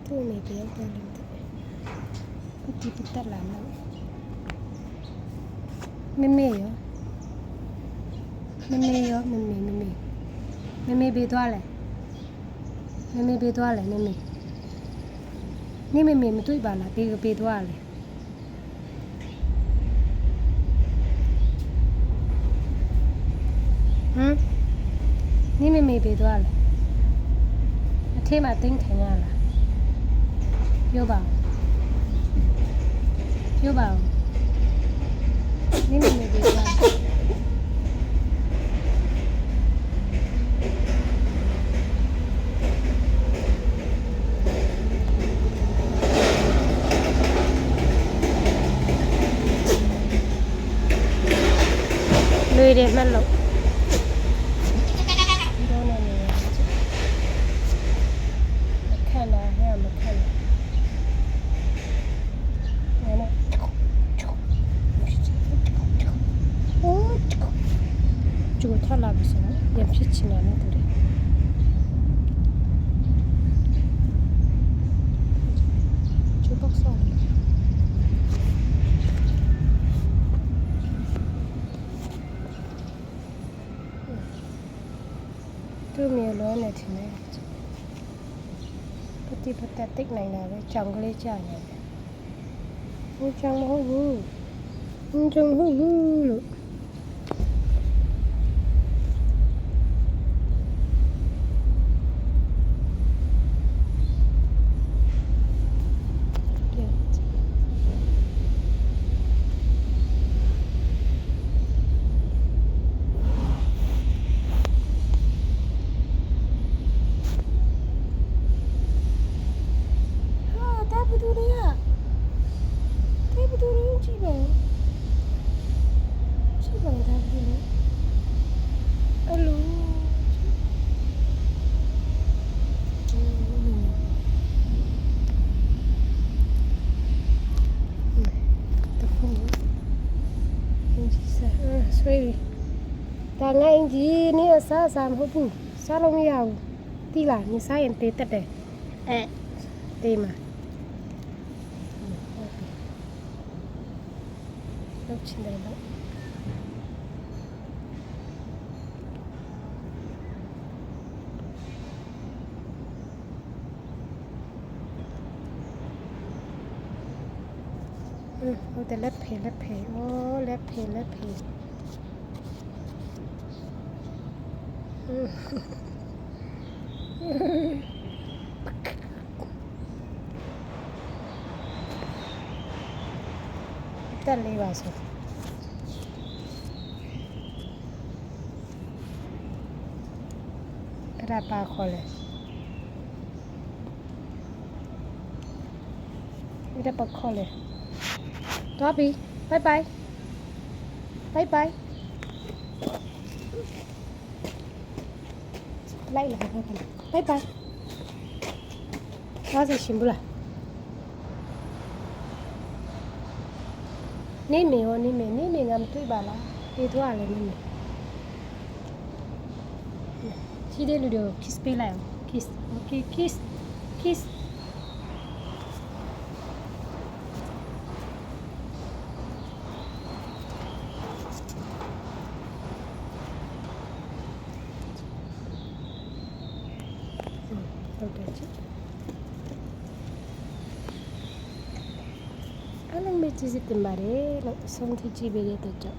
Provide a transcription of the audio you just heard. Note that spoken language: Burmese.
သူ့နေတယောက်တည်းလို့ဒီပတက်လာလို့မမေရောဘေးသွားလဲမမေဘေးသွားလဲမမေမတွေ့ပါလားဘေးသွားလဲမမေဘေးသွားလဲအထဲမှာတင်းခံရလားပြောပါမမေဘေးသွားလွေတယ်မှတ်လို့ကျိုးထလာပြီဆိုတော့ရဖြစ်ချင်တယ်နဲ့တူတယ်ကျိုးပေါက်ဆောင်သူ့မျိုးလုံးနဲ့ထင်တယ်ပတိတိတ်နိုင်တာပဲကြောင်ကလေးကြာနေတယ်ဟိုကြောင်မဟုတ်ဘူးလို့ဆွေးဒါငါအင်ကြီးနေအစားမဟုတ်ဘူးစားလို့မရဘူးတိလာနေစားရင်တေးတက်တယ်တေးမှာလောက်ချင်တယ်လို့ဟိုတဲ့လက်ဖေโอ้လက်ဖေတက်လေးပါဆိုအဲ့ဒါပါခေါ်လဲအဲ့ဒါပါခေါ်လဲသွားပြီဘိုင်ဘိုင်လိုက်လာဘိုင်သွားစီရှင်ဘူးလားနေမေငါမတွေ့ပါလားပြေးသွားလဲနေမေရှိတဲ့လူတို့ kiss ပေးလိုက်အောင် kiss okay kissဟုတ်တယ်ချစ်အားလုံးပဲကျေးဇူးတင်ပါတယ်လို့ဆုံးဖြတ်ကြည့်ပေးတဲ့အတွက်